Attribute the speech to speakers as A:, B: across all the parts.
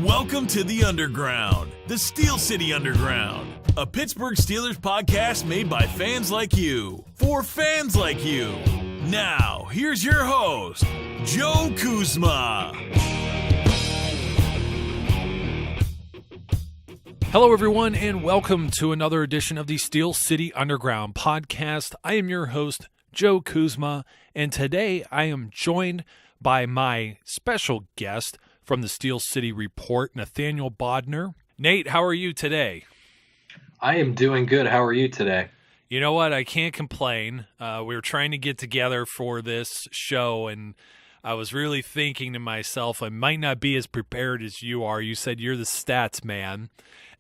A: Welcome to the Underground, the Steel City Underground, a Pittsburgh Steelers podcast made by fans like you, for fans like you. Now, here's your host, Joe Kuzma.
B: Hello, everyone, and welcome to another edition of the Steel City Underground podcast. I am your host, Joe Kuzma, and today I am joined by my special guest from the Steel City Report, Nathaniel Bodnar. Nate, how are you today?
C: I am doing good. How are you today?
B: You know what? I can't complain. We were trying to get together for this show, and I was really thinking to myself, I might not be as prepared as you are. You said you're the stats man.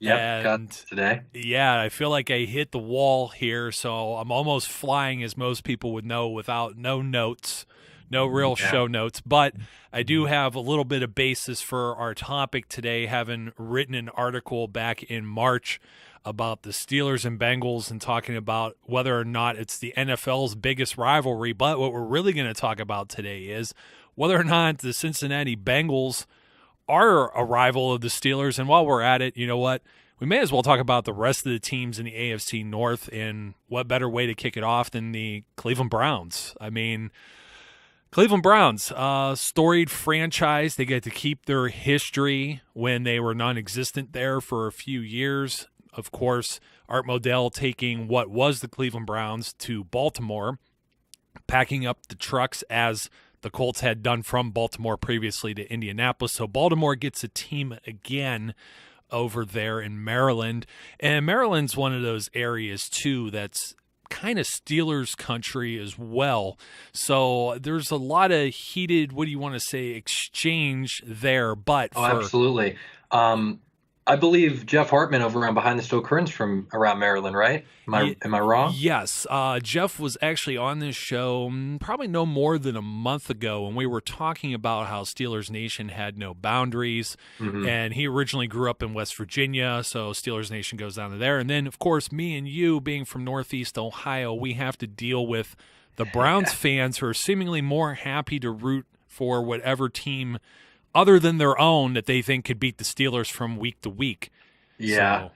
C: Yep, got today.
B: Yeah, I feel like I hit the wall here, so I'm almost flying, as most people would know, without no notes. No real show notes, but I do have a little bit of basis for our topic today, having written an article back in March about the Steelers and Bengals and talking about whether or not it's the NFL's biggest rivalry. But what we're really going to talk about today is whether or not the Cincinnati Bengals are a rival of the Steelers. And while we're at it, you know what? We may as well talk about the rest of the teams in the AFC North, and what better way to kick it off than the Cleveland Browns. I mean, Cleveland Browns, storied franchise. They get to keep their history when they were non-existent there for a few years. Of course, Art Modell taking what was the Cleveland Browns to Baltimore, packing up the trucks as the Colts had done from Baltimore previously to Indianapolis. So Baltimore gets a team again over there in Maryland. And Maryland's one of those areas, too, that's kind of Steelers country as well. So there's a lot of heated, what do you want to say, exchange there. But
C: absolutely. I believe Jeff Hartman over on Behind the Steel Curtains from around Maryland, right? Am I wrong?
B: Yes. Jeff was actually on this show probably no more than a month ago, and we were talking about how Steelers Nation had no boundaries, and he originally grew up in West Virginia, so Steelers Nation goes down to there. And then, of course, me and you, being from Northeast Ohio, we have to deal with the Browns fans who are seemingly more happy to root for whatever team other than their own that they think could beat the Steelers from week to week.
C: Yeah,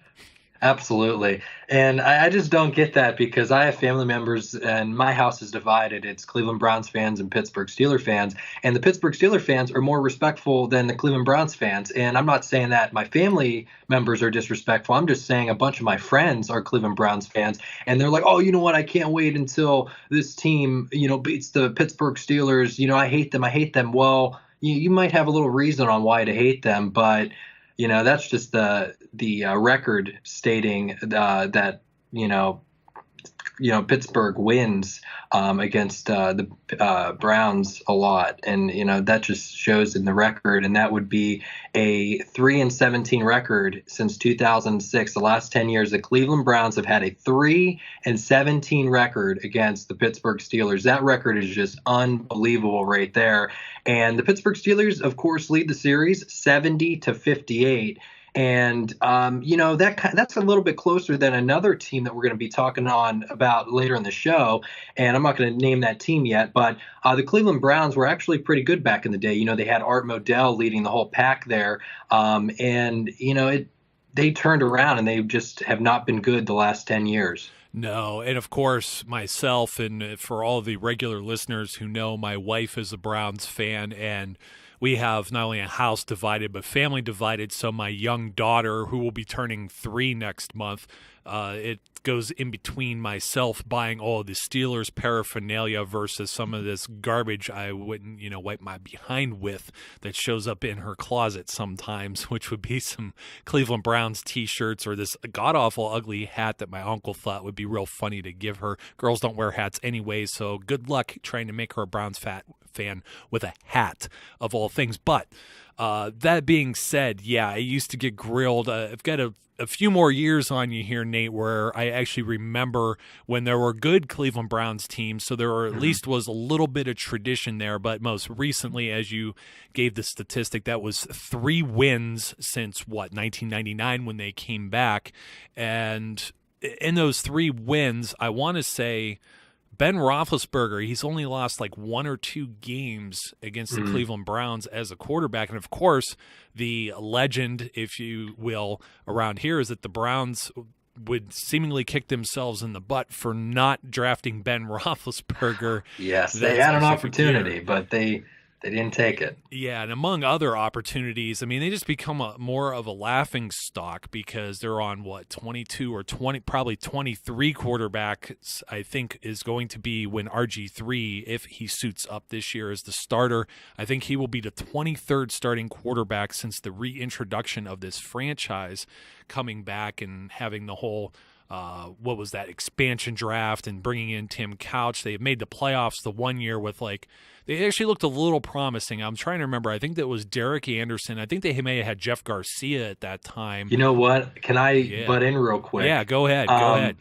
C: absolutely. And I just don't get that, because I have family members and my house is divided. It's Cleveland Browns fans and Pittsburgh Steelers fans. And the Pittsburgh Steelers fans are more respectful than the Cleveland Browns fans. And I'm not saying that my family members are disrespectful. I'm just saying a bunch of my friends are Cleveland Browns fans. And they're like, oh, you know what? I can't wait until this team, beats the Pittsburgh Steelers. I hate them. Well, you might have a little reason on why to hate them, but that's just the record stating that Pittsburgh wins against the Browns a lot, and that just shows in the record, and that would be a 3-17 record since 2006. The last 10 years, the Cleveland Browns have had a 3-17 record against the Pittsburgh Steelers. That record is just unbelievable right there. And the Pittsburgh Steelers, of course, lead the series 70-58. And, that's a little bit closer than another team that we're going to be talking about later in the show. And I'm not going to name that team yet, but the Cleveland Browns were actually pretty good back in the day. They had Art Modell leading the whole pack there. They turned around, and they just have not been good the last 10 years.
B: No, and of course, myself, and for all the regular listeners who know, my wife is a Browns fan, and we have not only a house divided, but family divided. So my young daughter, who will be turning 3 next month, it goes in between myself buying all of the Steelers paraphernalia versus some of this garbage I wouldn't, wipe my behind with that shows up in her closet sometimes, which would be some Cleveland Browns T-shirts or this god-awful ugly hat that my uncle thought would be real funny to give her. Girls don't wear hats anyway, so good luck trying to make her a Browns fan with a hat of all things. But that being said, yeah, I used to get grilled. I've got a few more years on you here, Nate, where I actually remember when there were good Cleveland Browns teams, so there at least was a little bit of tradition there. But most recently, as you gave the statistic, that was 3 wins since, 1999 when they came back. And in those 3 wins, I want to say Ben Roethlisberger, he's only lost like 1 or 2 games against the Cleveland Browns as a quarterback. And, of course, the legend, if you will, around here is that the Browns would seemingly kick themselves in the butt for not drafting Ben Roethlisberger.
C: Yes, they had an opportunity, but they didn't take it.
B: Yeah, and among other opportunities, I mean, they just become more of a laughing stock because they're on, 22 or 20, probably 23 quarterbacks, I think, is going to be when RG3, if he suits up this year as the starter. I think he will be the 23rd starting quarterback since the reintroduction of this franchise coming back and having the whole what was that, expansion draft and bringing in Tim Couch. They made the playoffs the one year with they actually looked a little promising. I'm trying to remember. I think that was Derek Anderson. I think they may have had Jeff Garcia at that time.
C: You know what? Can I butt in real quick?
B: Yeah, go ahead. Go ahead.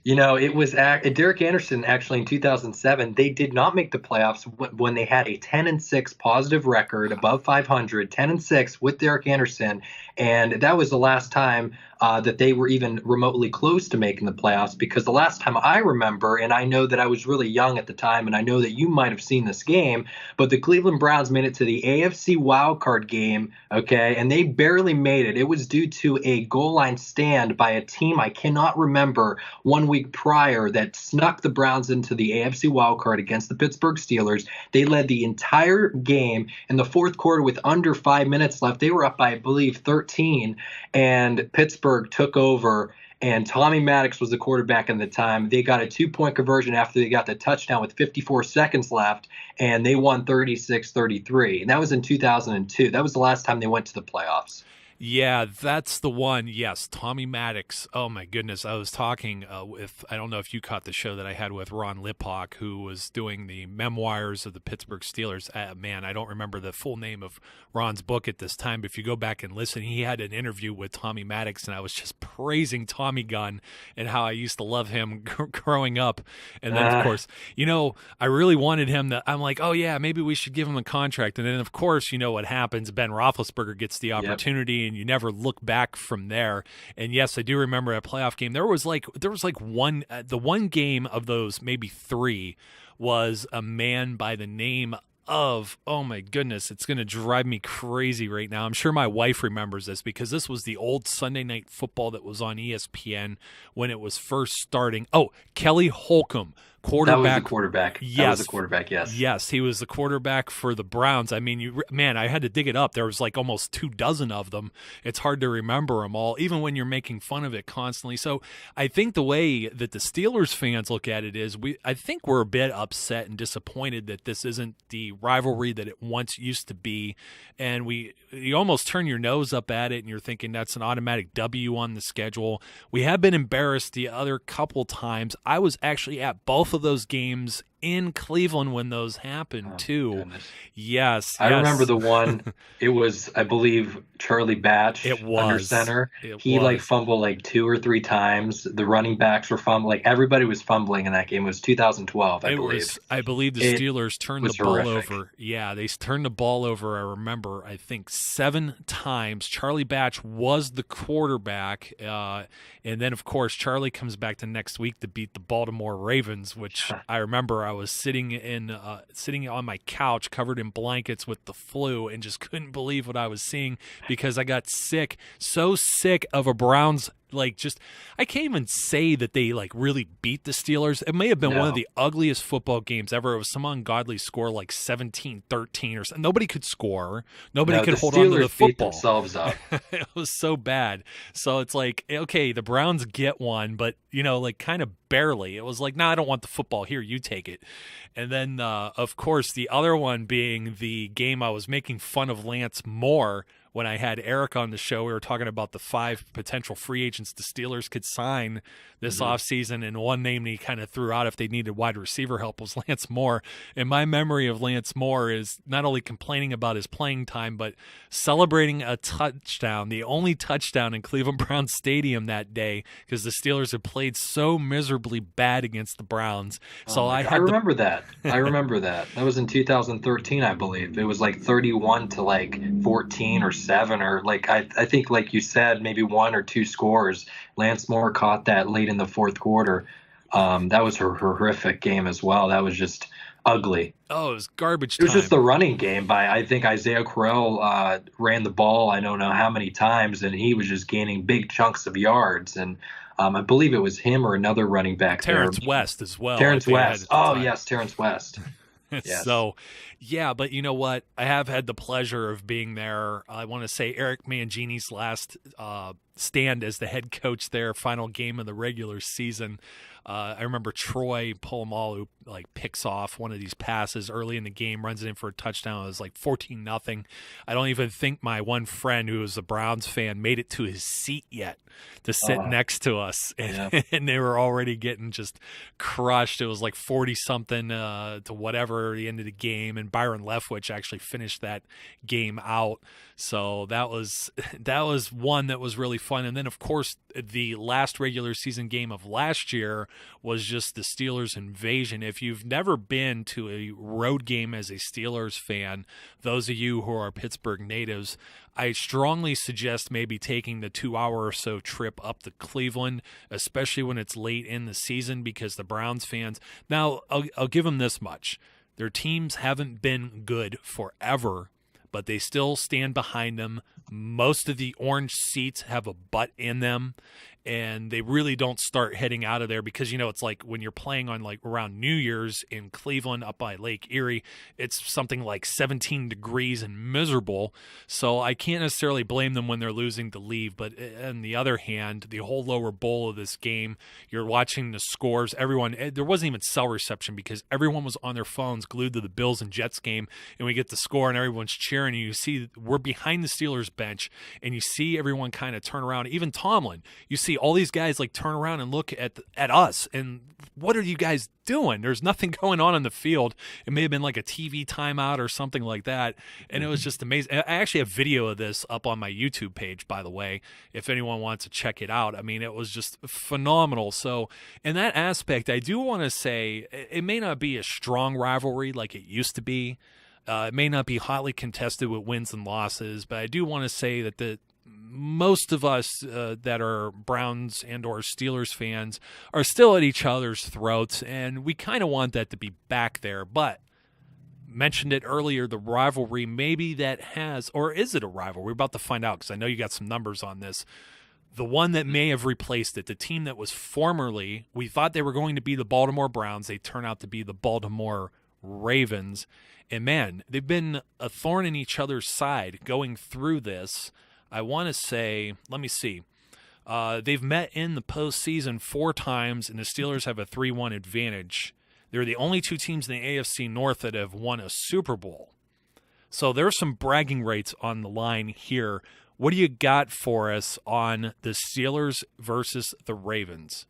C: It was Derek Anderson actually in 2007. They did not make the playoffs when they had a 10-6 positive record, above 500, 10-6 with Derek Anderson, and that was the last time that they were even remotely close to making the playoffs. Because the last time I remember, and I know that I was really young at the time, and I know that you might have seen this game, but the Cleveland Browns made it to the AFC wildcard game, okay, and they barely made it. It was due to a goal line stand by a team I cannot remember 1 week prior that snuck the Browns into the AFC wildcard against the Pittsburgh Steelers. They led the entire game in the fourth quarter with under 5 minutes left. They were up by, I believe, 13, and Pittsburgh took over, and Tommy Maddox was the quarterback at the time. They got a 2-point conversion after they got the touchdown with 54 seconds left, and they won 36-33. And that was in 2002. That was the last time they went to the playoffs.
B: Yeah, that's the one. Yes, Tommy Maddox. Oh, my goodness. I was talking with, I don't know if you caught the show that I had with Ron Lippock, who was doing the memoirs of the Pittsburgh Steelers. Man, I don't remember the full name of Ron's book at this time, but if you go back and listen, he had an interview with Tommy Maddox, and I was just praising Tommy Gunn and how I used to love him growing up. And then, of course, I really wanted him to, I'm like, oh, yeah, maybe we should give him a contract. And then, of course, you know what happens. Ben Roethlisberger gets the opportunity. And you never look back from there. And yes, I do remember a playoff game. There was the one game of those, maybe 3, was a man by the name of, oh my goodness, it's going to drive me crazy right now. I'm sure my wife remembers this because this was the old Sunday Night Football that was on ESPN when it was first starting. Oh, Kelly Holcomb. Quarterback.
C: That was the quarterback.
B: Yes.
C: That was the quarterback, yes.
B: Yes, he was the quarterback for the Browns. I mean, I had to dig it up. There was like almost 24 of them. It's hard to remember them all, even when you're making fun of it constantly. So I think the way that the Steelers fans look at it is I think we're a bit upset and disappointed that this isn't the rivalry that it once used to be. And you almost turn your nose up at it and you're thinking that's an automatic W on the schedule. We have been embarrassed the other couple times. I was actually at both of those games in Cleveland when those happened too.
C: Goodness.
B: Yes.
C: I remember the one. It was, I believe, Charlie Batch.
B: It was
C: under center. He fumbled 2 or 3 times. The running backs were fumbling. Everybody was fumbling in that game. It was 2012, I believe.
B: I believe the Steelers turned the ball over. Yeah, they turned the ball over. I remember, I think 7 times. Charlie Batch was the quarterback, and then of course Charlie comes back the next week to beat the Baltimore Ravens, which I remember. I was sitting on my couch covered in blankets with the flu and just couldn't believe what I was seeing because I got so sick of a Browns. I can't even say that they really beat the Steelers. It may have been one of the ugliest football games ever. It was some ungodly score 17-13 or something. Nobody could score. Nobody could hold on to the football.
C: Beat themselves up.
B: It was so bad. So it's okay, the Browns get one, but kind of barely. It was I don't want the football. Here, you take it. And then, of course, the other one being the game I was making fun of Lance Moore. When I had Eric on the show, we were talking about the 5 potential free agents the Steelers could sign this offseason, and one name he kind of threw out if they needed wide receiver help was Lance Moore. And my memory of Lance Moore is not only complaining about his playing time, but celebrating a touchdown, the only touchdown in Cleveland Browns Stadium that day, because the Steelers had played so miserably bad against the Browns. So I
C: remember that. I remember that. That was in 2013, I believe. It was 31 to 14 or 7, or I think you said, maybe 1 or 2 scores. Lance Moore caught that late in the fourth quarter. That was a horrific game as well. That was just ugly.
B: Oh, it was garbage
C: It was
B: time.
C: just the running game by, I think, Isaiah Crowell ran the ball I don't know how many times, and he was just gaining big chunks of yards. And I believe it was him or another running back
B: Terrence
C: there.
B: West as well.
C: Terrence West. Oh, yes, Terrence West. Yes.
B: So, yeah, but you know what? I have had the pleasure of being there. I want to say Eric Mangini's last stand as the head coach there, final game of the regular season. I remember Troy Polamalu picks off one of these passes early in the game, runs it in for a touchdown. It was like 14-0. I don't even think my one friend who was a Browns fan made it to his seat yet to sit next to us, and, and they were already getting just crushed. It was like 40-something to whatever the end of the game, and Byron Leftwich actually finished that game out. So that was one that was really fun. And then, of course, the last regular season game of last year was just the Steelers invasion. If you've never been to a road game as a Steelers fan, those of you who are Pittsburgh natives, I strongly suggest maybe taking the 2-hour or so trip up to Cleveland, especially when it's late in the season, because the Browns fans, now I'll give them this much. Their teams haven't been good forever, but they still stand behind them. Most of the orange seats have a butt in them, and they really don't start heading out of there because, it's like when you're playing on around New Year's in Cleveland up by Lake Erie, it's something like 17 degrees and miserable. So I can't necessarily blame them when they're losing to leave. But on the other hand, the whole lower bowl of this game, you're watching the scores. There wasn't even cell reception because everyone was on their phones glued to the Bills and Jets game, and we get the score and everyone's cheering, and you see we're behind the Steelers bench, and you see everyone kind of turn around. Even Tomlin, you see all these guys turn around and look at us, and what are you guys doing? There's nothing going on the field. It may have been like a TV timeout or something like that, and it was just amazing. I actually have video of this up on my YouTube page, by the way, if anyone wants to check it out. I mean, it was just phenomenal. So in that aspect, I do want to say it may not be a strong rivalry like it used to be. It may not be hotly contested with wins and losses, but I do want to say that most of us that are Browns and or Steelers fans are still at each other's throats, and we kind of want that to be back there. But mentioned it earlier, the rivalry maybe that has, or is it a rivalry? We're about to find out because I know you got some numbers on this. The one that may have replaced it, the team that was formerly, we thought they were going to be the Baltimore Browns. They turn out to be the Baltimore Ravens. And man, they've been a thorn in each other's side going through this. I want to say, let me see. They've met in the postseason 4 times, and the Steelers have a 3-1 advantage. They're the only 2 teams in the AFC North that have won a Super Bowl. So there's some bragging rights on the line here. What do you got for us on the Steelers versus the Ravens?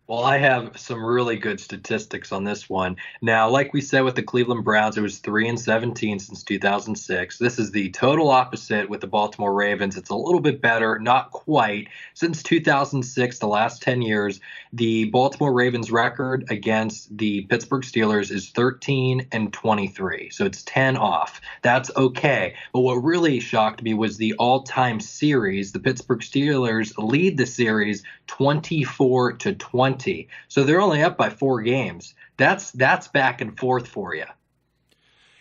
C: Well, I have some really good statistics on this one. Now, like we said with the Cleveland Browns, it was 3-17 since 2006. This is the total opposite with the Baltimore Ravens. It's a little bit better, not quite. Since 2006, the last 10 years, the Baltimore Ravens record against the Pittsburgh Steelers is 13-23. So it's 10 off. That's okay. But what really shocked me was the all-time series. The Pittsburgh Steelers lead the series 24-20. So they're only up by 4 games. That's back and forth for you.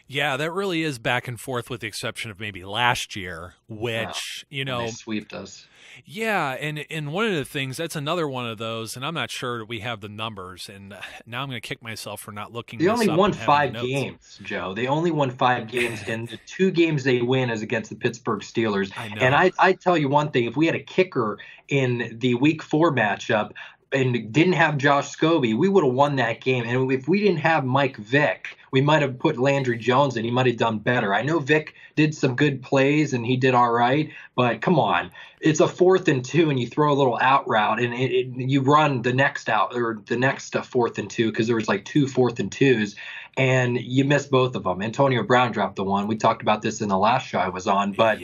B: Yeah, that really is back and forth with the exception of maybe last year, which,
C: they swept us.
B: Yeah, and one of the things, that's another one of those, and I'm not sure that we have the numbers, and now I'm going to kick myself for not looking this up.
C: They only won 5 games, Joe. They only won 5 games, and the 2 games they win is against the Pittsburgh Steelers.
B: I know.
C: And I tell you one thing, if we had a kicker in the Week 4 matchup, and didn't have Josh Scobie, we would have won that game. And if we didn't have Mike Vick, we might have put Landry Jones in. He might have done better. I know Vick did some good plays and he did all right, but come on. It's a 4th and 2 and you throw a little out route and you run the next out or the next 4th and 2 because there was like 2 4th and 2s and you missed both of them. Antonio Brown dropped the one. We talked about this in the last show I was on, but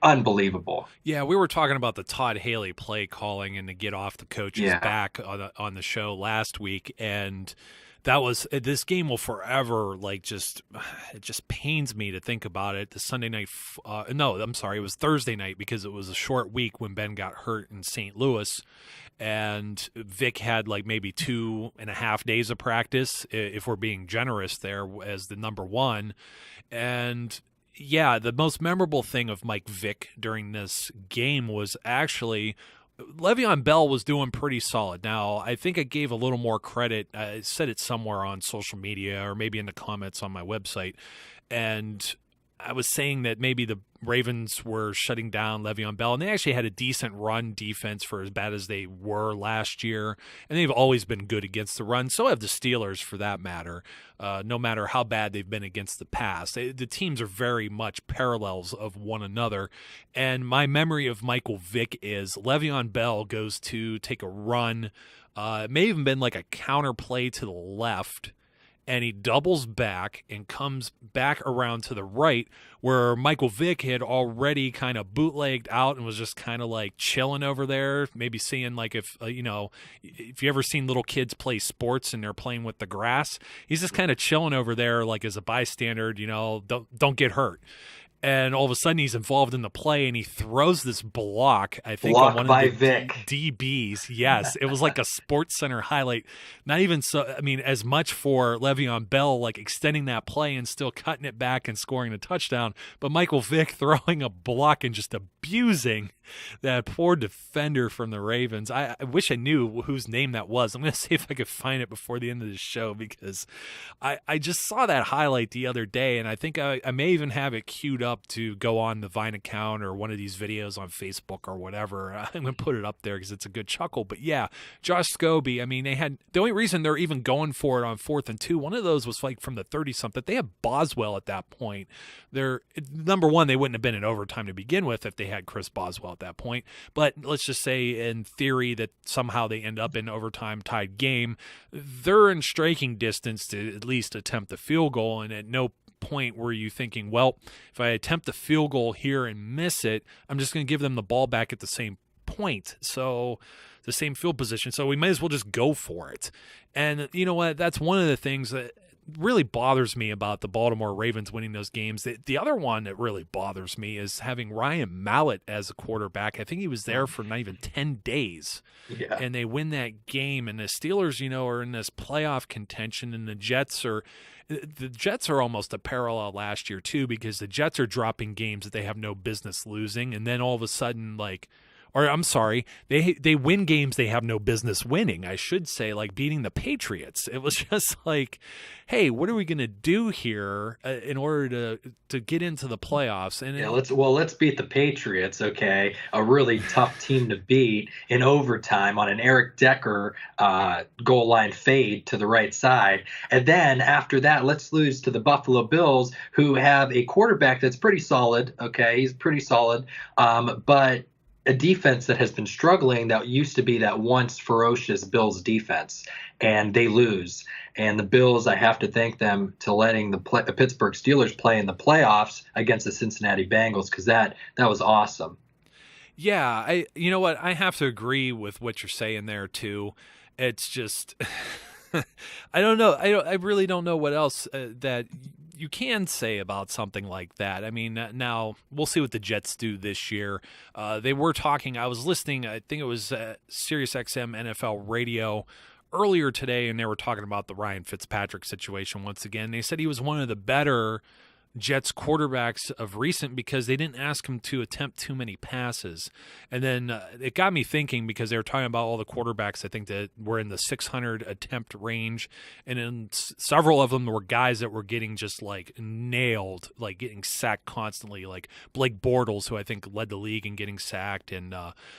C: unbelievable.
B: Yeah, we were talking about the Todd Haley play calling and to get off the coach's back on the show last week, and This game will forever, like, it just pains me to think about it. The Sunday night, no, I'm sorry, it was Thursday night because it was a short week when Ben got hurt in St. Louis, and Vic had like maybe 2.5 days of practice, if we're being generous there, as the number one. And yeah, the most memorable thing of Mike Vick during this game was actually Le'Veon Bell was doing pretty solid. Now, I think I gave a little more credit. I said it somewhere on social media or maybe in the comments on my website. And I was saying that maybe the Ravens were shutting down Le'Veon Bell, and they actually had a decent run defense for as bad as they were last year, and they've always been good against the run. So have the Steelers, for that matter, no matter how bad they've been against the pass. The teams are very much parallels of one another, and my memory of Michael Vick is Le'Veon Bell goes to take a run. It may have even been like a counter play to the left, and he doubles back and comes back around to the right where Michael Vick had already kind of bootlegged out and was just kind of like chilling over there, maybe seeing like if you ever seen little kids play sports and they're playing with the grass, he's just kind of chilling over there like as a bystander, don't get hurt. And all of a sudden he's involved in the play and he throws this block, I think, on one
C: by
B: of the
C: Vic.
B: DBs. Yes, it was like a Sports Center highlight. Not even so, I mean, as much for Le'Veon Bell, like extending that play and still cutting it back and scoring a touchdown, but Michael Vick throwing a block and just abusing that poor defender from the Ravens. I wish I knew whose name that was. I'm going to see if I could find it before the end of the show, because I just saw that highlight the other day, and I think I may even have it queued up to go on the Vine account or one of these videos on Facebook or whatever. I'm going to put it up there because it's a good chuckle. But yeah, Josh Scobie, I mean, the only reason they're even going for it on 4th and 2, one of those was like from the 30-something. They had Boswell at that point. Number one, they wouldn't have been in overtime to begin with if they had Chris Boswell at that point. But let's just say in theory that somehow they end up in overtime tied game. They're in striking distance to at least attempt the field goal, and at no point were you thinking, well, if I attempt the field goal here and miss it, I'm just going to give them the ball back at the same point. So the same field position. So we might as well just go for it. And you know what? That's one of the things that really bothers me about the Baltimore Ravens winning those games. The other one that really bothers me is having Ryan Mallett as a quarterback. I think he was there for not even 10 days. Yeah. And they win that game. And the Steelers, are in this playoff contention, and the Jets are almost a parallel last year too, because the Jets are dropping games that they have no business losing. And then all of a sudden, they win games they have no business winning, I should say, like beating the Patriots. It was just like, hey, what are we going to do here in order to get into the playoffs? And
C: let's beat the Patriots, okay? A really tough team to beat in overtime on an Eric Decker goal line fade to the right side. And then after that, let's lose to the Buffalo Bills, who have a quarterback that's pretty solid, okay? He's pretty solid, but a defense that has been struggling, that used to be that once ferocious Bills defense, and they lose. And the Bills, I have to thank them to letting the Pittsburgh Steelers play in the playoffs against the Cincinnati Bengals, because that was awesome.
B: Yeah, you know what? I have to agree with what you're saying there too. It's just I don't know. I really don't know what else that you can say about something like that. I mean, now we'll see what the Jets do this year. They were talking, I was listening, I think it was Sirius XM NFL radio earlier today, and they were talking about the Ryan Fitzpatrick situation once again. They said he was one of the better Jets quarterbacks of recent because they didn't ask him to attempt too many passes. And then it got me thinking, because they were talking about all the quarterbacks, I think, that were in the 600 attempt range. And then several of them were guys that were getting just like nailed, like getting sacked constantly, like Blake Bortles, who I think led the league in getting sacked, and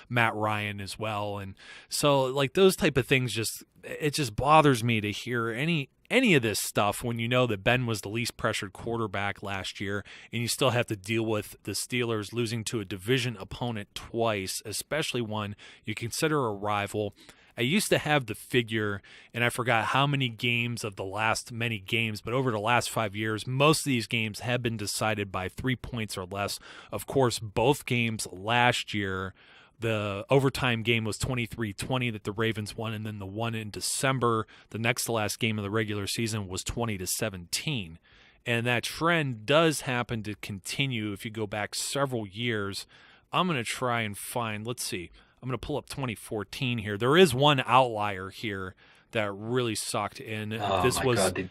B: Matt Ryan as well. And so like those type of things, it just bothers me to hear any of this stuff when you know that Ben was the least pressured quarterback last year, and you still have to deal with the Steelers losing to a division opponent twice, especially one you consider a rival. I used to have the figure, and I forgot how many games of the last many games, but over the last 5 years, most of these games have been decided by 3 points or less. Of course, both games last year, The overtime game was 23-20 that the Ravens won, and then the one in December, the next to last game of the regular season, was 20-17. And that trend does happen to continue if you go back several years. I'm going to try and find, let's see, I'm going to pull up 2014 here. There is one outlier here that really sucked in.
C: God.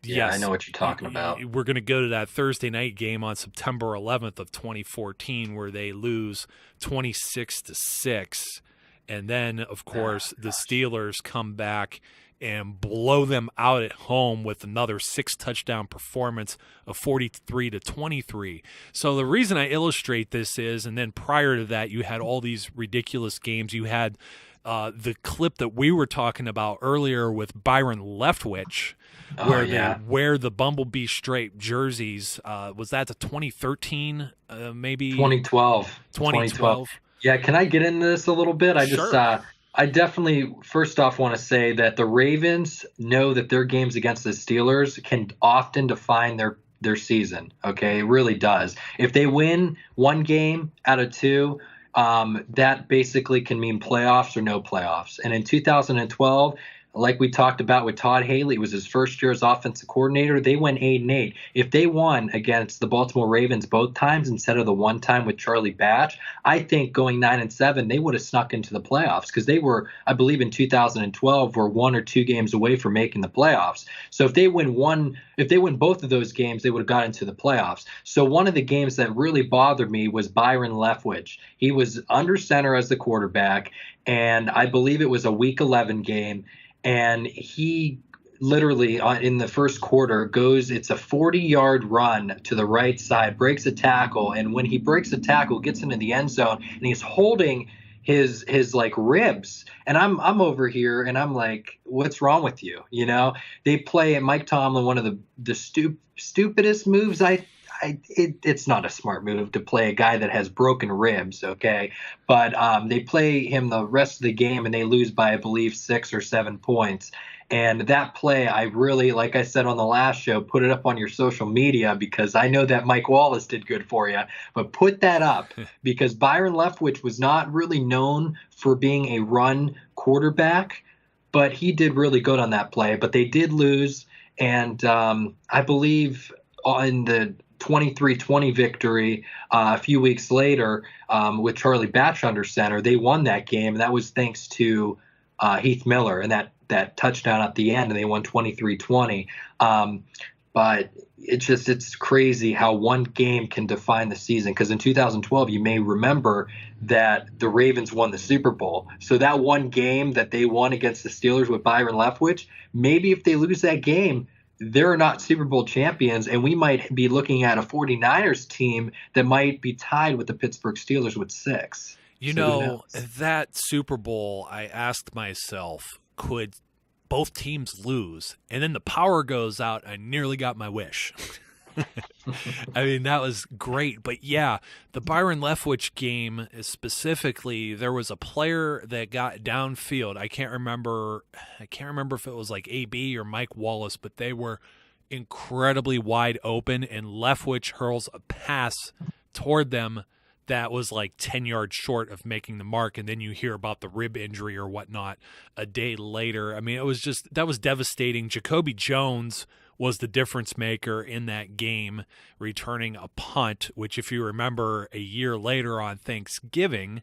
C: Yeah,
B: yes,
C: I know what you're talking about.
B: We're going to go to that Thursday night game on September 11th of 2014 where they lose 26-6. And then, of course, the Steelers come back and blow them out at home with another 6-touchdown performance of 43-23. So the reason I illustrate this is, and then prior to that, you had all these ridiculous games. You had the clip that we were talking about earlier with Byron Leftwich, where they wear the Bumblebee striped jerseys. Was that the 2013, maybe?
C: 2012. Yeah, can I get into this a little bit? I definitely, first off, want to say that the Ravens know that their games against the Steelers can often define their season, okay? It really does. If they win one game out of two, that basically can mean playoffs or no playoffs. And in 2012, like we talked about with Todd Haley, it was his first year as offensive coordinator. They went 8-8. If they won against the Baltimore Ravens both times instead of the one time with Charlie Batch, I think going 9-7, they would have snuck into the playoffs because they were, I believe in 2012, were 1 or 2 games away from making the playoffs. So if they win both of those games, they would have got into the playoffs. So one of the games that really bothered me was Byron Leftwich. He was under center as the quarterback, and I believe it was a Week 11 game. And he literally in the first quarter it's a 40-yard run to the right side, breaks a tackle. And when he breaks the tackle, gets into the end zone and he's holding his like ribs. And I'm over here and I'm like, what's wrong with you? You know, they play Mike Tomlin, one of the stupidest moves it's not a smart move to play a guy that has broken ribs, okay? But they play him the rest of the game, and they lose by, I believe, 6 or 7 points. And that play, I really, like I said on the last show, put it up on your social media because I know that Mike Wallace did good for you. But put that up because Byron Leftwich was not really known for being a run quarterback, but he did really good on that play. But they did lose, and I believe in the 23-20 victory a few weeks later with Charlie Batch under center, they won that game. And that was thanks to Heath Miller and that touchdown at the end, and they won 23-20. But it's crazy how one game can define the season. Because in 2012, you may remember that the Ravens won the Super Bowl. So that one game that they won against the Steelers with Byron Leftwich, maybe if they lose that game, they're not Super Bowl champions, and we might be looking at a 49ers team that might be tied with the Pittsburgh Steelers with 6.
B: You know, that Super Bowl, I asked myself, could both teams lose? And then the power goes out. I nearly got my wish. I mean, that was great. But yeah, the Byron Leftwich game is specifically, there was a player that got downfield. I can't remember if it was like AB or Mike Wallace, but they were incredibly wide open, and Leftwich hurls a pass toward them that was like 10 yards short of making the mark. And then you hear about the rib injury or whatnot a day later. I mean, that was devastating. Jacoby Jones was the difference maker in that game, returning a punt, which, if you remember, a year later on Thanksgiving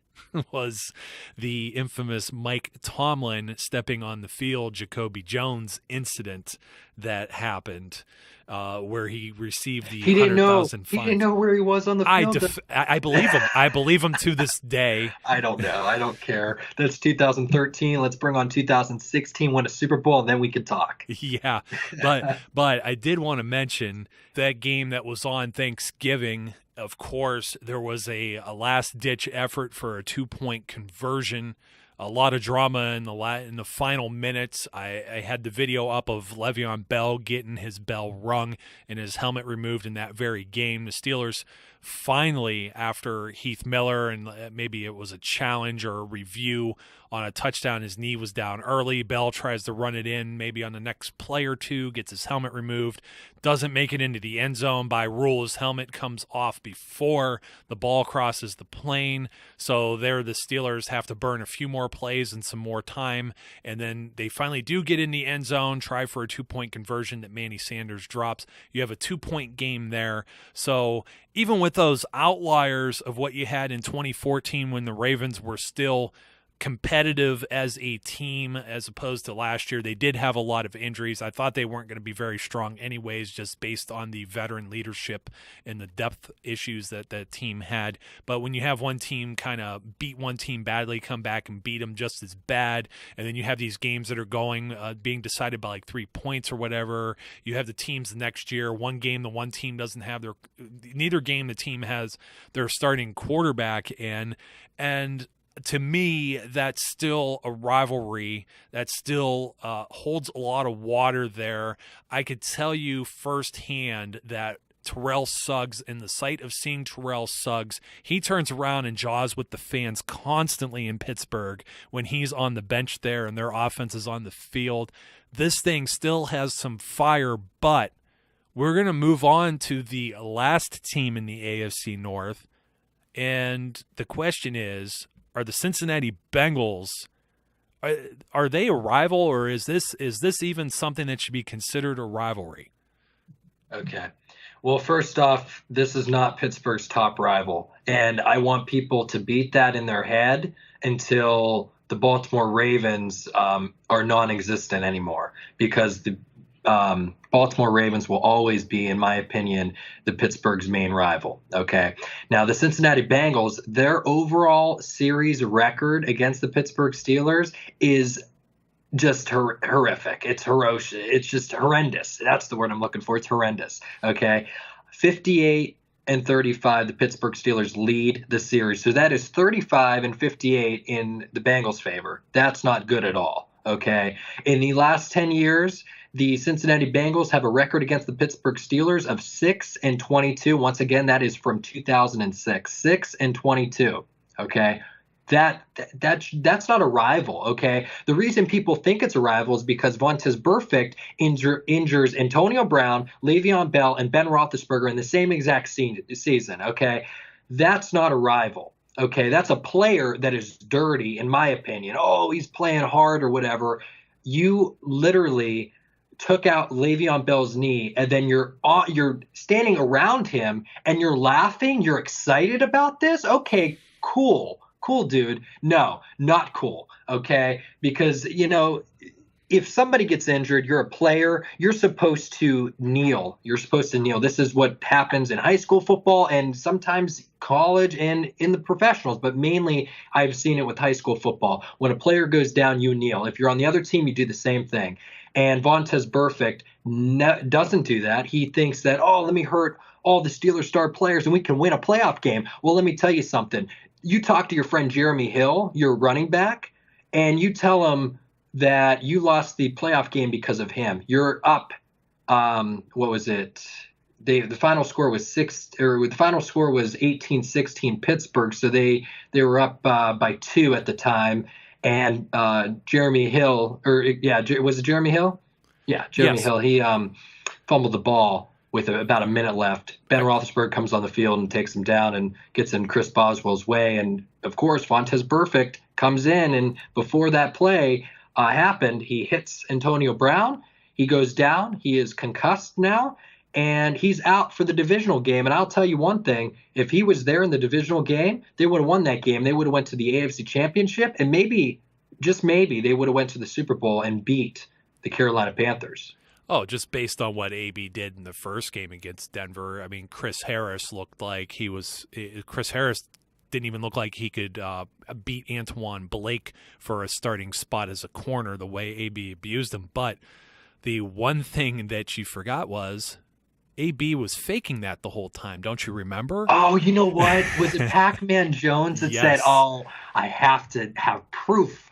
B: was the infamous Mike Tomlin stepping on the field, Jacoby Jones incident that happened, where he received the $100,000 fine.
C: He didn't know where he was on the field.
B: I believe him. I believe him to this day.
C: I don't know. I don't care. That's 2013. Let's bring on 2016, win a Super Bowl, and then we can talk.
B: Yeah, but I did want to mention that game that was on Thanksgiving. Of course, there was a last-ditch effort for a 2-point conversion. A lot of drama in the final minutes. I had the video up of Le'Veon Bell getting his bell rung and his helmet removed in that very game. The Steelers finally, after Heath Miller, and maybe it was a challenge or a review on a touchdown, his knee was down early. Bell tries to run it in maybe on the next play or two, gets his helmet removed, doesn't make it into the end zone. By rule, his helmet comes off before the ball crosses the plane. So there the Steelers have to burn a few more plays and some more time. And then they finally do get in the end zone, try for a 2-point conversion that Manny Sanders drops. You have a 2-point game there. So even with those outliers of what you had in 2014 when the Ravens were still competitive as a team as opposed to last year, they did have a lot of injuries. I thought they weren't going to be very strong anyways, just based on the veteran leadership and the depth issues that the team had. But when you have one team kind of beat one team badly, come back and beat them just as bad, and then you have these games that are going being decided by like 3 points or whatever, you have the teams the next year, one game the one team doesn't have neither game the team has their starting quarterback in, and to me, that's still a rivalry that still holds a lot of water there. I could tell you firsthand that Terrell Suggs, in the sight of seeing Terrell Suggs, he turns around and jaws with the fans constantly in Pittsburgh when he's on the bench there and their offense is on the field. This thing still has some fire, but we're going to move on to the last team in the AFC North. And the question is, are the Cincinnati Bengals, are they a rival, or is this even something that should be considered a rivalry?
C: Okay. Well, first off, this is not Pittsburgh's top rival, and I want people to beat that in their head until the Baltimore Ravens are non-existent anymore, because the Baltimore Ravens will always be, in my opinion, the Pittsburgh's main rival. Okay. Now, the Cincinnati Bengals, their overall series record against the Pittsburgh Steelers is just horrific. It's ferocious. It's just horrendous. That's the word I'm looking for. It's horrendous. Okay. 58-35, the Pittsburgh Steelers lead the series. So that is 35-58 in the Bengals' favor. That's not good at all. Okay. In the last 10 years, the Cincinnati Bengals have a record against the Pittsburgh Steelers of 6-22. Once again, that is from 2006. 6-22. Okay. That's not a rival. Okay. The reason people think it's a rival is because Vontaze Burfict injures Antonio Brown, Le'Veon Bell, and Ben Roethlisberger in the same exact season. Okay. That's not a rival. Okay. That's a player that is dirty, in my opinion. Oh, he's playing hard or whatever. You literally took out Le'Veon Bell's knee, and then you're standing around him and you're laughing. You're excited about this. Okay, cool, dude. No, not cool. Okay, because if somebody gets injured, you're a player. You're supposed to kneel. This is what happens in high school football and sometimes college and in the professionals, but mainly I've seen it with high school football. When a player goes down, you kneel. If you're on the other team, you do the same thing. And Vontaze Burfict doesn't do that. He thinks that, let me hurt all the Steelers star players and we can win a playoff game. Well, let me tell you something. You talk to your friend Jeremy Hill, your running back, and you tell him that you lost the playoff game because of him. You're up. What was it? The final score was 18-16 Pittsburgh. So they were up by 2 at the time. And Jeremy Hill, was it Jeremy Hill? Yeah, Jeremy Hill. He fumbled the ball with about a minute left. Ben Roethlisberger comes on the field and takes him down and gets in Chris Boswell's way. And, of course, Vontaze Burfict comes in. And before that play happened, he hits Antonio Brown. He goes down. He is concussed now. And he's out for the divisional game. And I'll tell you one thing. If he was there in the divisional game, they would have won that game. They would have went to the AFC Championship. And maybe, just maybe, they would have went to the Super Bowl and beat the Carolina Panthers.
B: Oh, just based on what AB did in the first game against Denver. I mean, Chris Harris didn't even look like he could beat Antoine Blake for a starting spot as a corner the way AB abused him. But the one thing that you forgot was AB was faking that the whole time. Don't you remember?
C: Oh, you know what? Was it Pac-Man Jones that said, I have to have proof.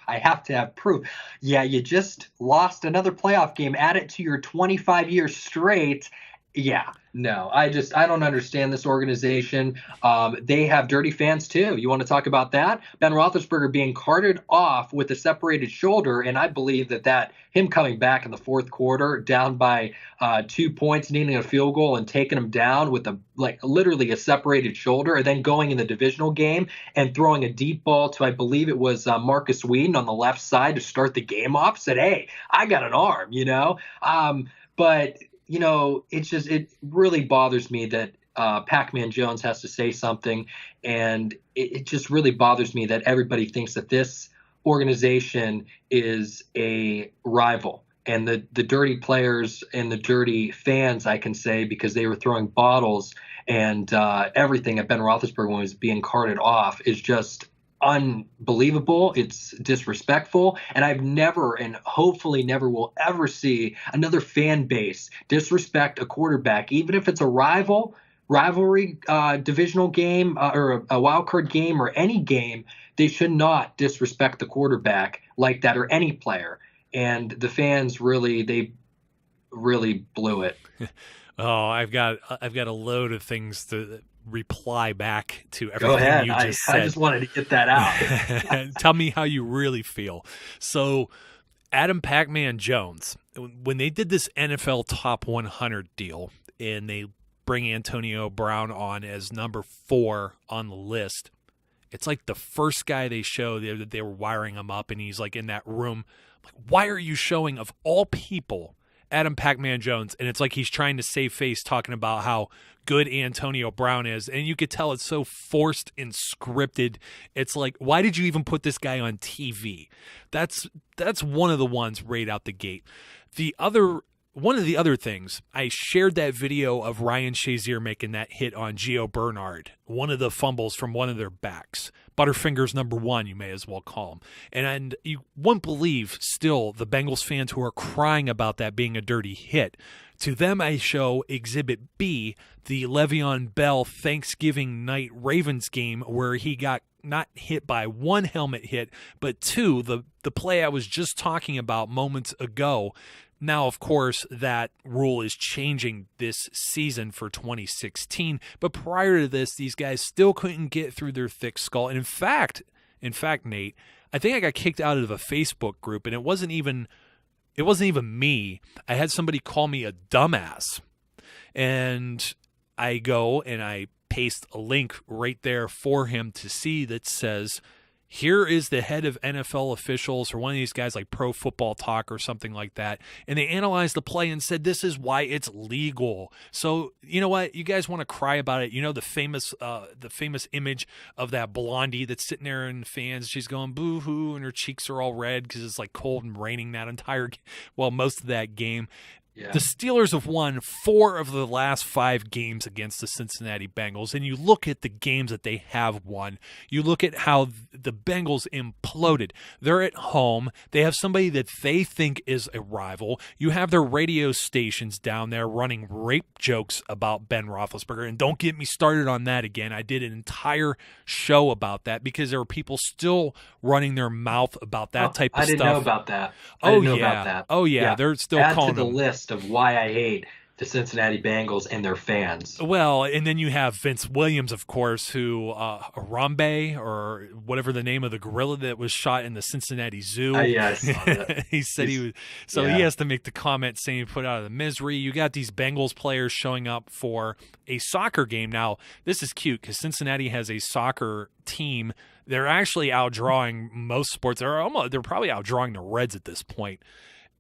C: Yeah, you just lost another playoff game. Add it to your 25 years straight, Yeah, no, I don't understand this organization. They have dirty fans too. You want to talk about that? Ben Roethlisberger being carted off with a separated shoulder, and I believe that him coming back in the fourth quarter, down by 2 points, needing a field goal, and taking him down with literally a separated shoulder, and then going in the divisional game and throwing a deep ball to, I believe it was Marcus Whedon on the left side to start the game off. Said, "Hey, I got an arm," but it really bothers me that Pac-Man Jones has to say something, and it just really bothers me that everybody thinks that this organization is a rival. And the dirty players and the dirty fans, I can say, because they were throwing bottles and everything at Ben Roethlisberger when he was being carted off, is just unbelievable. It's disrespectful, and I've never, and hopefully never will ever see another fan base disrespect a quarterback, even if it's a rivalry divisional game or a wild card game or any game. They should not disrespect the quarterback like that, or any player. And the fans they really blew it.
B: Oh, I've got a load of things to reply back to everything
C: Go ahead.
B: you just said.
C: I just wanted to get that out.
B: Tell me how you really feel. So, Adam Pac-Man Jones, when they did this NFL Top 100 deal and they bring Antonio Brown on as number 4 on the list, it's like the first guy they show that they were wiring him up, and he's like in that room. Like, why are you showing, of all people, Adam Pac-Man Jones? And it's like he's trying to save face, talking about how good Antonio Brown is, and you could tell it's so forced and scripted. It's like, why did you even put this guy on TV? That's one of the ones right out the gate. One of the other things, I shared that video of Ryan Shazier making that hit on Gio Bernard, one of the fumbles from one of their backs. Butterfingers number 1, you may as well call him. And you won't believe still the Bengals fans who are crying about that being a dirty hit. To them, I show Exhibit B, the Le'Veon Bell Thanksgiving night Ravens game, where he got not hit by 1 helmet hit, but 2, the play I was just talking about moments ago. Now, of course, that rule is changing this season for 2016, but prior to this, these guys still couldn't get through their thick skull. And in fact, Nate, I think I got kicked out of a Facebook group, and it wasn't even me. I had somebody call me a dumbass, and I go and I paste a link right there for him to see that says, here is the head of NFL officials, or one of these guys like Pro Football Talk or something like that, and they analyzed the play and said this is why it's legal. So you know what? You guys want to cry about it? You know the famous image of that blondie that's sitting there in the fans. She's going boo-hoo, and her cheeks are all red because it's like cold and raining that most of that game. Yeah. The Steelers have won 4 of the last 5 games against the Cincinnati Bengals, and you look at the games that they have won. You look at how the Bengals imploded. They're at home. They have somebody that they think is a rival. You have their radio stations down there running rape jokes about Ben Roethlisberger, and don't get me started on that again. I did an entire show about that because there were people still running their mouth about that type of stuff.
C: I didn't know about that.
B: Oh, yeah. They're still calling
C: to the list of why I hate the Cincinnati Bengals and their fans.
B: Well, and then you have Vince Williams, of course, who Harambe, or whatever the name of the gorilla that was shot in the Cincinnati Zoo.
C: Yeah, I saw that.
B: He said he was. So he has to make the comment saying put out of the misery. You got these Bengals players showing up for a soccer game. Now, this is cute because Cincinnati has a soccer team. They're actually outdrawing most sports. They're probably outdrawing the Reds at this point.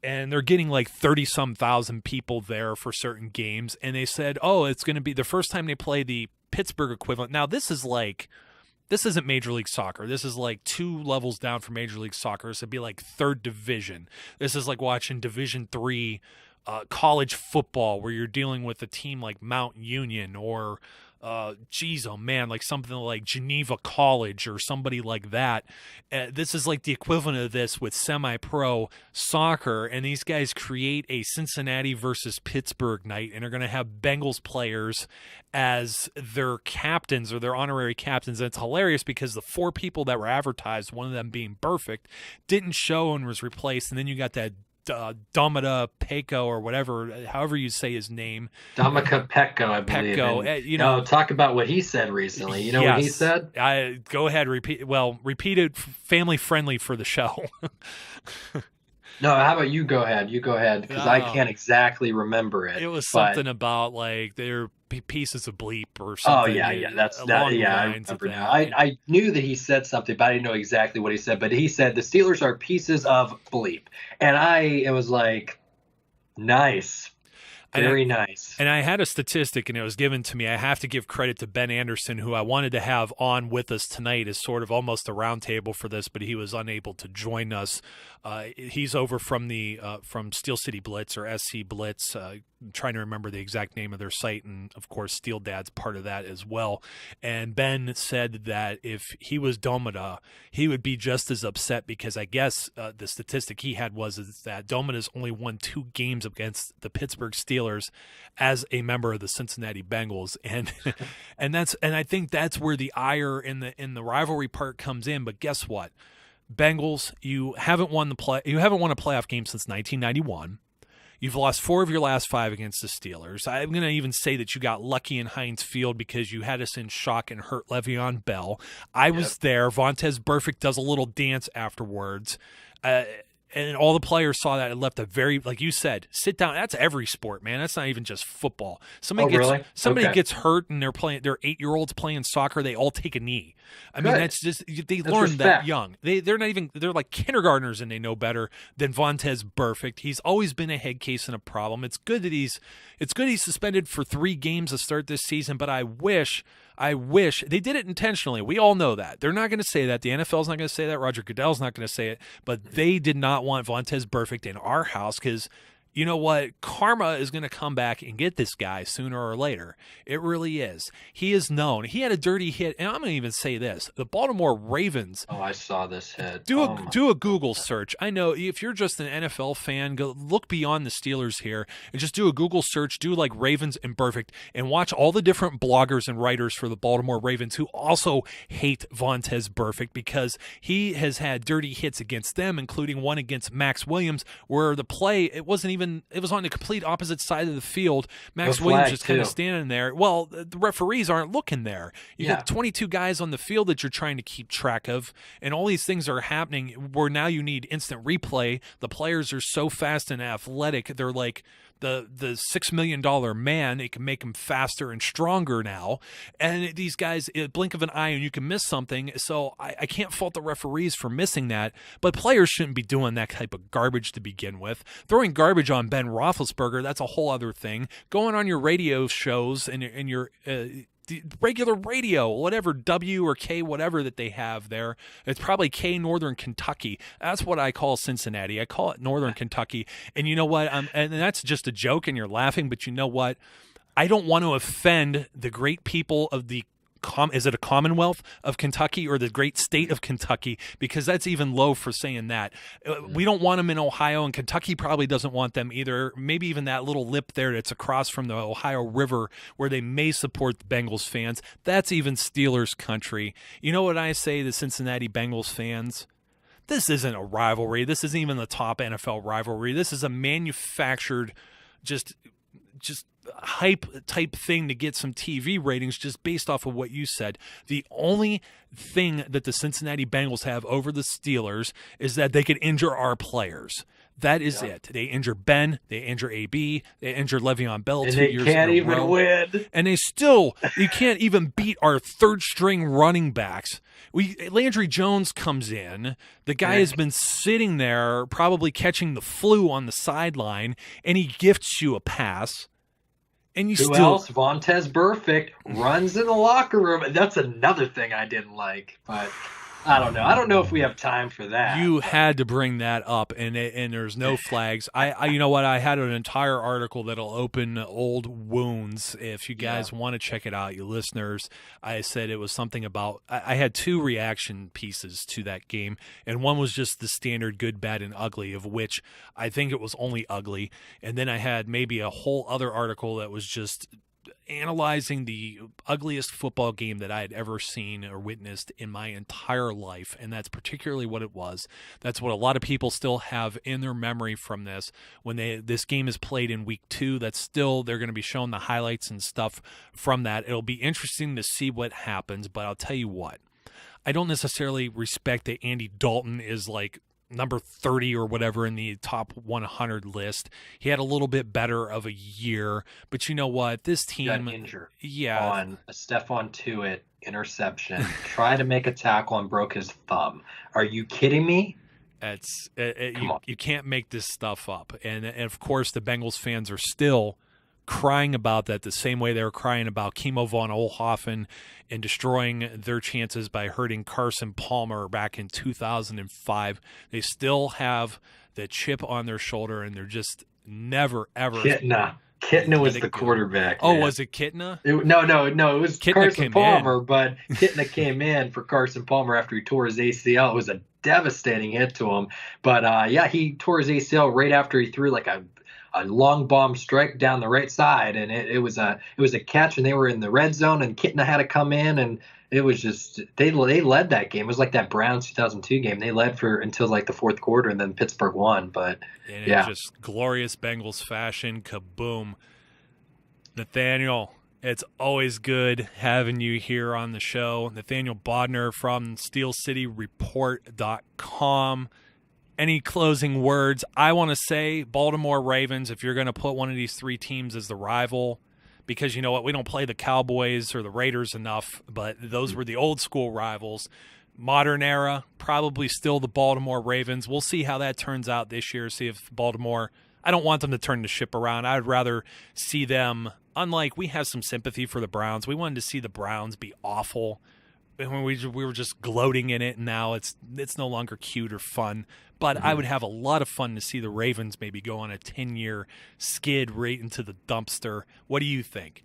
B: And they're getting like 30-some thousand people there for certain games. And they said, it's going to be the first time they play the Pittsburgh equivalent. Now, this isn't Major League Soccer. This is like 2 levels down from Major League Soccer. So it'd be like 3rd division. This is like watching Division III college football, where you're dealing with a team like Mount Union or like something like Geneva College or somebody like that. This is like the equivalent of this with semi-pro soccer, and these guys create a Cincinnati versus Pittsburgh night, and are going to have Bengals players as their captains or their honorary captains. And it's hilarious because the 4 people that were advertised, one of them being perfect, didn't show and was replaced, and then you got that Domata Peko or whatever, however you say his name.
C: Damaka Peko, I believe.
B: Peko,
C: talk about what he said recently. You know what he said?
B: Go ahead, repeat it family friendly for the show.
C: No, how about you go ahead? You go ahead, because I can't exactly remember it.
B: It was something about like they're pieces of bleep or something.
C: Oh yeah, that's that. Yeah, I remember now. I knew that he said something, but I didn't know exactly what he said. But he said the Steelers are pieces of bleep, and it was like, nice. Very nice.
B: And I had a statistic, and it was given to me. I have to give credit to Ben Anderson, who I wanted to have on with us tonight as sort of almost a roundtable for this, but he was unable to join us. He's over from from Steel City Blitz or SC Blitz. I'm trying to remember the exact name of their site, and of course Steel Dad's part of that as well. And Ben said that if he was Domata, he would be just as upset, because I guess the statistic he had was that Domata's only won 2 games against the Pittsburgh Steelers as a member of the Cincinnati Bengals, and and I think that's where the ire in the rivalry part comes in. But guess what? Bengals, you haven't won a playoff game since 1991. You've lost 4 of your last 5 against the Steelers. I'm going to even say that you got lucky in Heinz Field because you had us in shock and hurt Le'Veon Bell. I was there. Vontaze Burfict does a little dance afterwards. And all the players saw that and left a very, like you said, sit down. That's every sport, man. That's not even just football. Somebody gets hurt and they're 8-year-olds playing soccer. They all take a knee. I mean, that's learn that young. They're like kindergartners, and they know better than Vontaze Burfict. He's always been a head case and a problem. It's good he's suspended for 3 games to start this season, but I wish they did it intentionally. We all know that. They're not going to say that. The NFL's not going to say that. Roger Goodell's not going to say it. But they did not want Vontaze Burfict in our house, because you know what? Karma is going to come back and get this guy sooner or later. It really is. He is known. He had a dirty hit, and I'm going to even say this. The Baltimore Ravens.
C: Oh, I saw this hit.
B: Do a Google search. I know if you're just an NFL fan, go look beyond the Steelers here and just do a Google search. Do like Ravens and Burfict and watch all the different bloggers and writers for the Baltimore Ravens who also hate Vontaze Burfict, because he has had dirty hits against them, including one against Max Williams, where the play, it was on the complete opposite side of the field. Max Williams just kind of standing there. Well, the referees aren't looking there. You got 22 guys on the field that you're trying to keep track of, and all these things are happening where now you need instant replay. The players are so fast and athletic. They're like the $6 million man. It can make them faster and stronger now. And these guys, a blink of an eye and you can miss something. So I can't fault the referees for missing that, but players shouldn't be doing that type of garbage to begin with. Throwing garbage on Ben Roethlisberger, that's a whole other thing. Going on your radio shows and your the regular radio, whatever W or K, whatever that they have there. It's probably K Northern Kentucky. That's what I call Cincinnati. I call it Northern Kentucky. And you know what? And that's just a joke and you're laughing, but you know what? I don't want to offend the great people of the is it a Commonwealth of Kentucky or the great state of Kentucky? Because that's even low for saying that. We don't want them in Ohio, and Kentucky probably doesn't want them either. Maybe even that little lip there that's across from the Ohio River where they may support the Bengals fans. That's even Steelers country. You know what I say to Cincinnati Bengals fans? This isn't a rivalry. This isn't even the top NFL rivalry. This is a manufactured, just hype type thing to get some TV ratings just based off of what you said. The only thing that the Cincinnati Bengals have over the Steelers is that they could injure our players. That is it. They injure Ben, they injure AB, they injure Le'Veon Bell
C: and
B: 2 years in a row.
C: They can't even win.
B: And you can't even beat our third string running backs. Landry Jones comes in. The guy has been sitting there probably catching the flu on the sideline, and he gifts you a pass. And
C: Who else? Vontaze Burfict runs in the locker room. That's another thing I didn't like, but I don't know. I don't know if we have time for that.
B: You had to bring that up, and there's no flags. I you know what? I had an entire article that'll open old wounds. If you guys want to check it out, you listeners, I said it was something about. I had 2 reaction pieces to that game, and one was just the standard good, bad, and ugly, of which I think it was only ugly, and then I had maybe a whole other article that was just analyzing the ugliest football game that I had ever seen or witnessed in my entire life, and that's particularly what it was. That's what a lot of people still have in their memory from this. When this game is played in week 2, that's still, they're going to be showing the highlights and stuff from that. It'll be interesting to see what happens, but I'll tell you what, I don't necessarily respect that Andy Dalton is like number 30 or whatever in the top 100 list. He had a little bit better of a year, but you know what? This team
C: got injured on a Stephon Tuitt interception, tried to make a tackle and broke his thumb. Are you kidding me?
B: You can't make this stuff up. And of course, the Bengals fans are still crying about that the same way they were crying about Kimo von Oelhoffen and destroying their chances by hurting Carson Palmer back in 2005. They still have the chip on their shoulder, and they're just never, ever.
C: Kitna was the quarterback.
B: Oh, man. Was it Kitna?
C: No. It was
B: Kitna
C: Carson Palmer, but Kitna came in for Carson Palmer after he tore his ACL. It was a devastating hit to him. But, he tore his ACL right after he threw like a long bomb strike down the right side, and it was a catch, and they were in the red zone, and Kitna had to come in, and it was just they led that game. It was like that Browns 2002 game. They led until like the fourth quarter, and then Pittsburgh won. But
B: in just glorious Bengals fashion, kaboom! Nathaniel, it's always good having you here on the show. Nathaniel Bodnar from SteelCityReport.com. Any closing words? I want to say Baltimore Ravens, if you're going to put one of these 3 teams as the rival, because you know what, we don't play the Cowboys or the Raiders enough, but those were the old school rivals. Modern era, probably still the Baltimore Ravens. We'll see how that turns out this year, see if Baltimore, I don't want them to turn the ship around. I would rather see them, unlike we have some sympathy for the Browns. We wanted to see the Browns be awful. When we were just gloating in it, and now it's no longer cute or fun. But I would have a lot of fun to see the Ravens maybe go on a 10-year skid right into the dumpster. What do you think?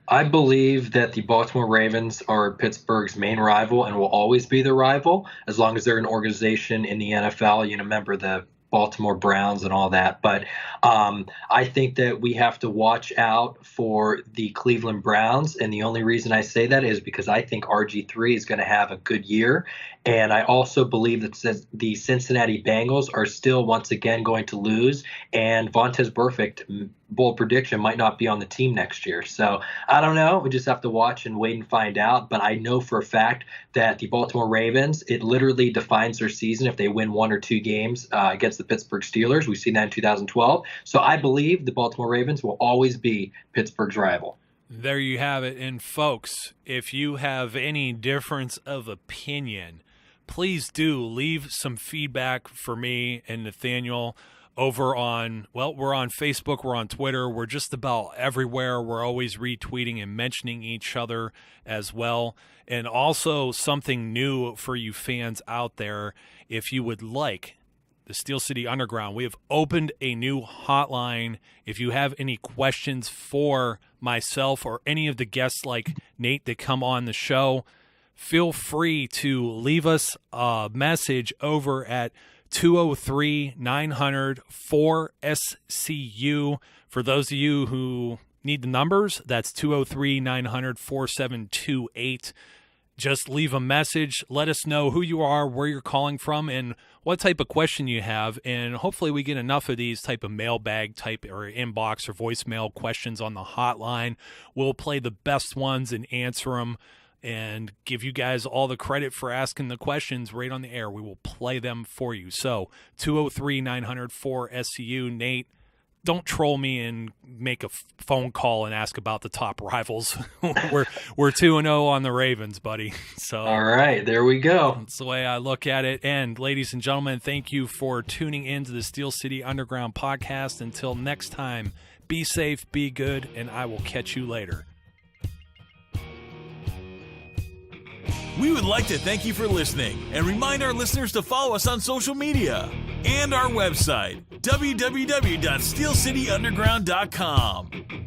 C: I believe that the Baltimore Ravens are Pittsburgh's main rival and will always be the rival as long as they're an organization in the NFL. Remember the Baltimore Browns and all that. But I think that we have to watch out for the Cleveland Browns. And the only reason I say that is because I think RG3 is going to have a good year. And I also believe that the Cincinnati Bengals are still once again going to lose. And Vontaze Burfict, bold prediction, might not be on the team next year. So I don't know. We just have to watch and wait and find out. But I know for a fact that the Baltimore Ravens, it literally defines their season if they win 1 or 2 games against the Pittsburgh Steelers. We've seen that in 2012. So I believe the Baltimore Ravens will always be Pittsburgh's rival.
B: There you have it. And folks, if you have any difference of opinion, please do leave some feedback for me and Nathaniel over on, we're on Facebook, we're on Twitter, we're just about everywhere. We're always retweeting and mentioning each other as well. And also something new for you fans out there, if you would like the Steel City Underground, we have opened a new hotline. If you have any questions for myself or any of the guests like Nate that come on the show, feel free to leave us a message over at 203-900-4SCU. For those of you who need the numbers, that's 203-900-4728. Just leave a message. Let us know who you are, where you're calling from, and what type of question you have. And hopefully we get enough of these type of mailbag type or inbox or voicemail questions on the hotline. We'll play the best ones and answer them and give you guys all the credit for asking the questions right on the air. We will play them for you. So 203-900-4SCU. Nate, don't troll me and make a phone call and ask about the top rivals. We're 2-0 on the Ravens, buddy. So
C: all right, there we go.
B: That's the way I look at it. And ladies and gentlemen, thank you for tuning in to the Steel City Underground podcast. Until next time, be safe, be good, and I will catch you later.
A: We would like to thank you for listening and remind our listeners to follow us on social media and our website, www.steelcityunderground.com.